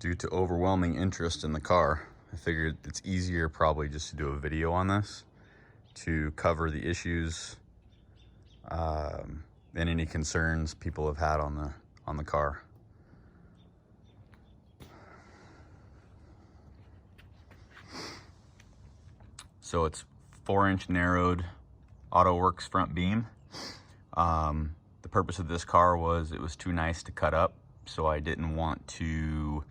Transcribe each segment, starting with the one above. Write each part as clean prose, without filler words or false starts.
due to overwhelming interest in the car, I figured it's easier probably just to do a video on this to cover the issues and any concerns people have had on the car. So it's 4-inch narrowed AutoWorks front beam. The purpose of this car was it was too nice to cut up, so I didn't want to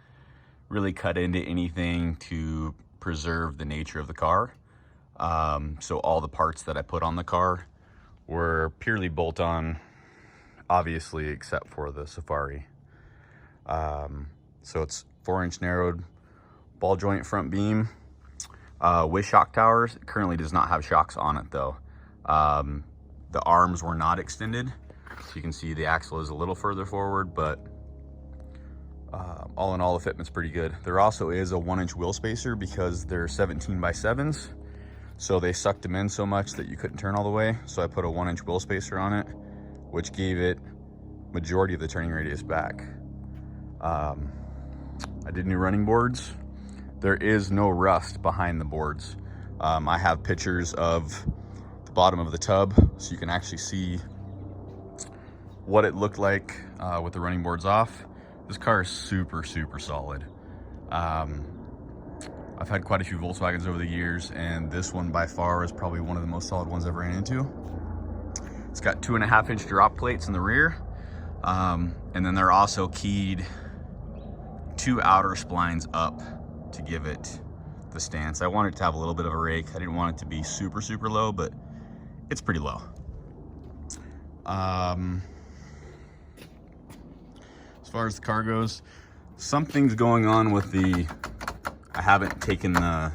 really cut into anything to preserve the nature of the car. So all the parts that I put on the car were purely bolt-on, obviously, except for the Safari. So it's 4-inch narrowed ball joint front beam with shock towers. It currently does not have shocks on it though. The arms were not extended, so you can see the axle is a little further forward, but all in all, the fitment's pretty good. There also is a 1-inch wheel spacer because they're 17x7s, so they sucked them in so much that you couldn't turn all the way. So I put a 1-inch wheel spacer on it, which gave it majority of the turning radius back. I did new running boards. There is no rust behind the boards. I have pictures of the bottom of the tub, so you can actually see what it looked like with the running boards off. This car is super, super solid. I've had quite a few Volkswagens over the years, and this one by far is probably one of the most solid ones I've ran into. It's got 2.5-inch drop plates in the rear, and then they're also keyed 2 outer splines up to give it the stance. I wanted to have a little bit of a rake. I didn't want it to be super, super low, but it's pretty low. As far as the car goes, something's going on with I haven't taken the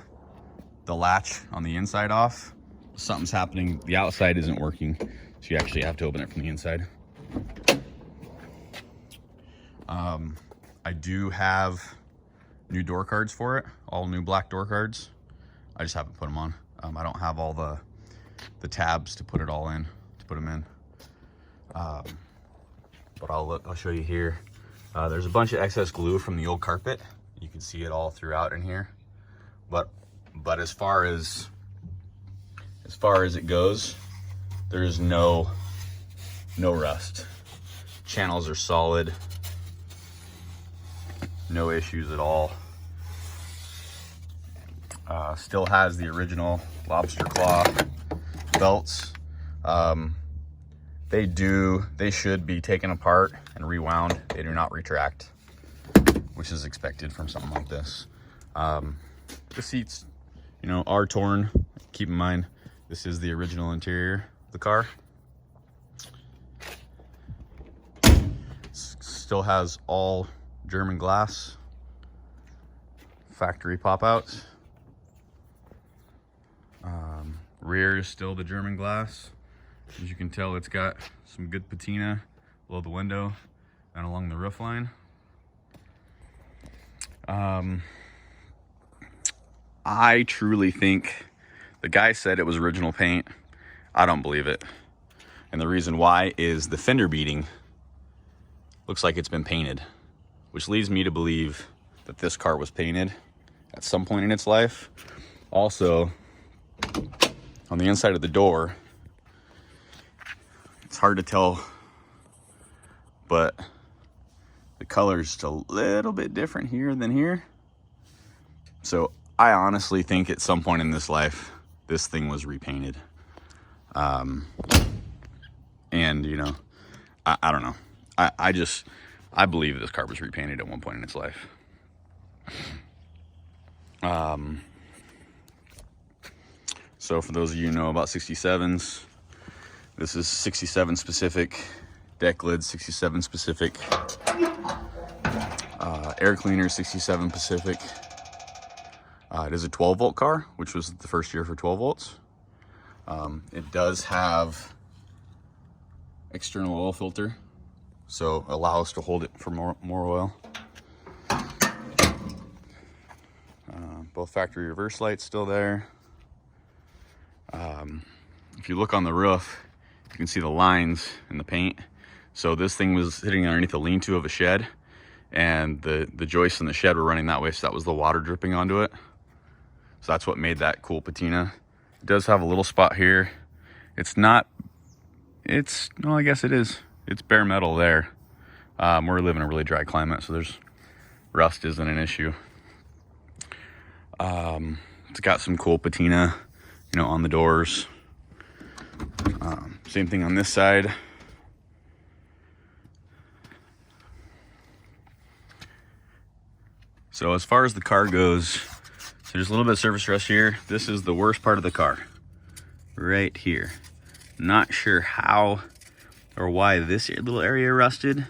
latch on the inside off. Something's happening. The outside isn't working, so you actually have to open it from the inside. I do have new door cards for it, all new black door cards. I just haven't put them on. I don't have all the tabs to put it all in, to put them in. But I'll show you here. There's a bunch of excess glue from the old carpet. You can see it all throughout in here. But as far as it goes, there is no rust. Channels are solid. No issues at all. Still has the original lobster claw belts. They should be taken apart and rewound. They do not retract, which is expected from something like this. The seats, are torn. Keep in mind, this is the original interior of the car. Still has all German glass, factory pop-outs. Rear is still the German glass. As you can tell, it's got some good patina below the window and along the roof line. I truly think the guy said it was original paint. I don't believe it. And the reason why is the fender beading looks like it's been painted, which leads me to believe that this car was painted at some point in its life. Also, on the inside of the door, it's hard to tell, but the color is just a little bit different here than here. So I honestly think at some point in this life, this thing was repainted. And I don't know. I believe this car was repainted at one point in its life. So for those of you who know about 67s, this is 67 specific, deck lid 67 specific, air cleaner 67 specific. It is a 12-volt car, which was the first year for 12 volts. It does have external oil filter, so allow us to hold it for more oil. Both factory reverse lights still there. If you look on the roof, you can see the lines in the paint. So this thing was sitting underneath the lean-to of a shed, and the joists in the shed were running that way, so that was the water dripping onto it. So that's what made that cool patina. It does have a little spot here. It's not, no, I guess it is. It's bare metal there. We're living in a really dry climate, so there's rust isn't an issue. It's got some cool patina, you know, on the doors. Same thing on this side. So as far as the car goes, so there's a little bit of surface rust here. This is the worst part of the car, right here. Not sure how or why this little area rusted,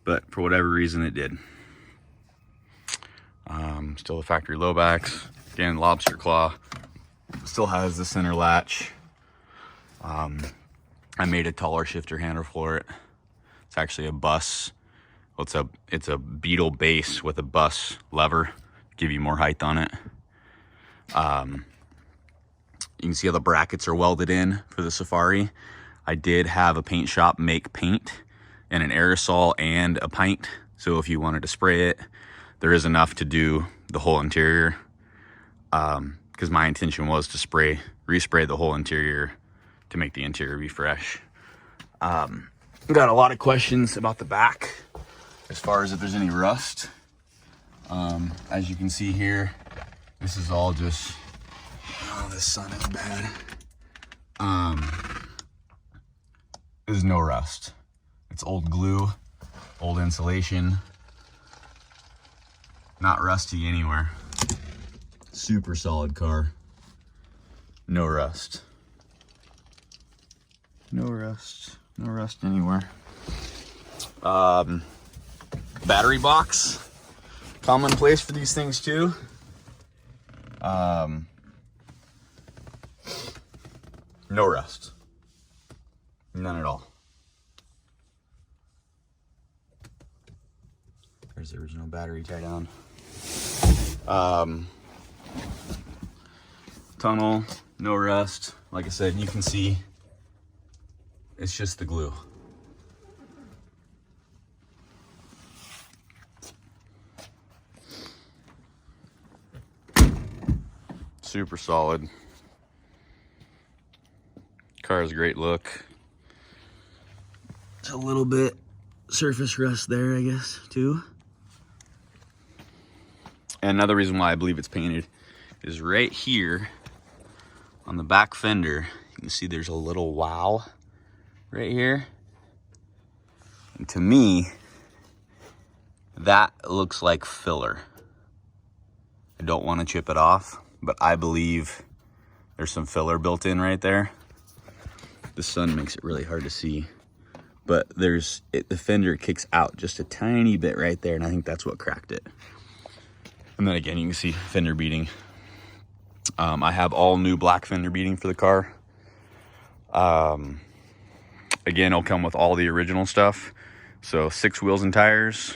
but for whatever reason it did. Still the factory low backs. Again, lobster claw. Still has the center latch. I made a taller shifter handle for it. It's actually a bus. Well, it's a Beetle base with a bus lever, give you more height on it. You can see how the brackets are welded in for the Safari. I did have a paint shop make paint and an aerosol and a paint. So if you wanted to spray it, there is enough to do the whole interior. Because my intention was to respray the whole interior to make the interior be fresh. Got a lot of questions about the back as far as if there's any rust. As you can see here, this is all just, oh, the sun is bad. There's no rust. It's old glue, old insulation. Not rusty anywhere. Super solid car. No rust. No rust. No rust anywhere. Battery box. Commonplace for these things too. No rust. None at all. There's the original battery tie down. Tunnel, no rust. Like I said, you can see it's just the glue. Super solid. Car has a great look. It's a little bit surface rust there, I guess, too. And another reason why I believe it's painted is right here on the back fender. You can see there's a little wow right here. And to me, that looks like filler. I don't want to chip it off, but I believe there's some filler built in right there. The sun makes it really hard to see, but the fender kicks out just a tiny bit right there, and I think that's what cracked it. And then again, you can see fender beading. I have all new black fender beading for the car. Again, it'll come with all the original stuff. So 6 wheels and tires.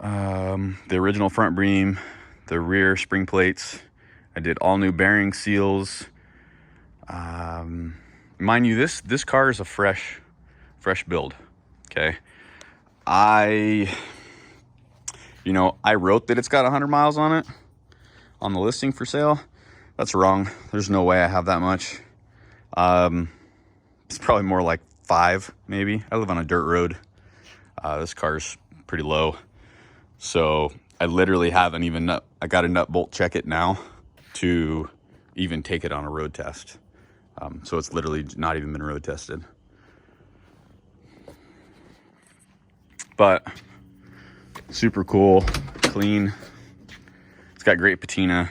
The original front beam, the rear spring plates. I did all new bearing seals. Mind you, this car is a fresh build. Okay. I wrote that it's got 100 miles on it on the listing for sale. That's wrong. There's no way I have that much. It's probably more like 5, maybe. I live on a dirt road. This car's pretty low. So I literally haven't even, I got a nut bolt check it now to even take it on a road test. So it's literally not even been road tested. But super cool, clean. It's got great patina.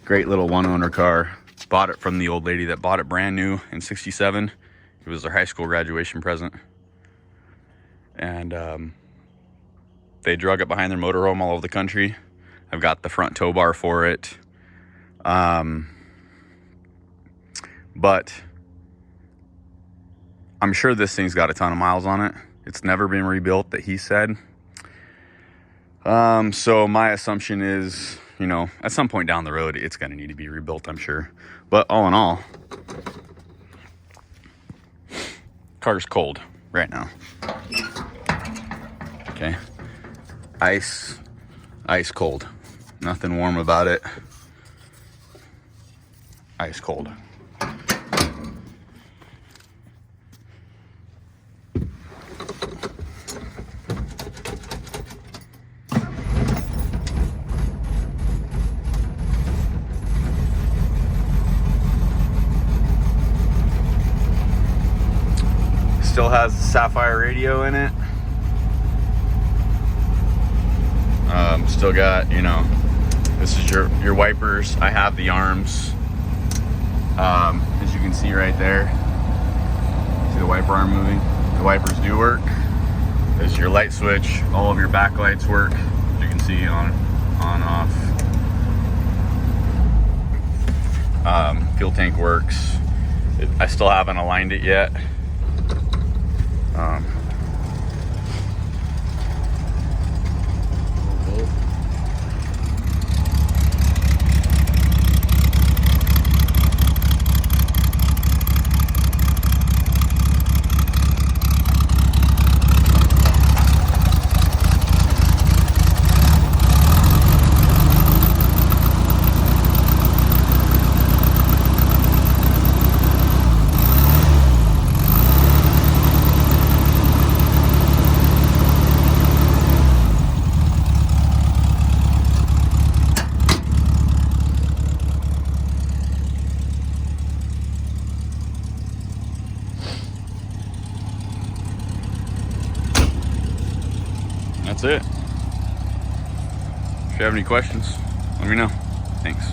Great little one owner car. Bought it from the old lady that bought it brand new in '67. It was their high school graduation present. And they drug it behind their motorhome all over the country. I've got the front tow bar for it. But I'm sure this thing's got a ton of miles on it. It's never been rebuilt, that he said. So my assumption is, at some point down the road, it's going to need to be rebuilt, I'm sure. But all in all, car's cold, right now. Okay. Ice cold. Nothing warm about it. Ice cold. Still has the Sapphire radio in it. Still got, you know, this is your wipers. I have the arms. As you can see right there. See the wiper arm moving? The wipers do work. This is your light switch. All of your backlights work. As you can see, on, off. Fuel tank works. I still haven't aligned it yet. That's it. If you have any questions, let me know. Thanks.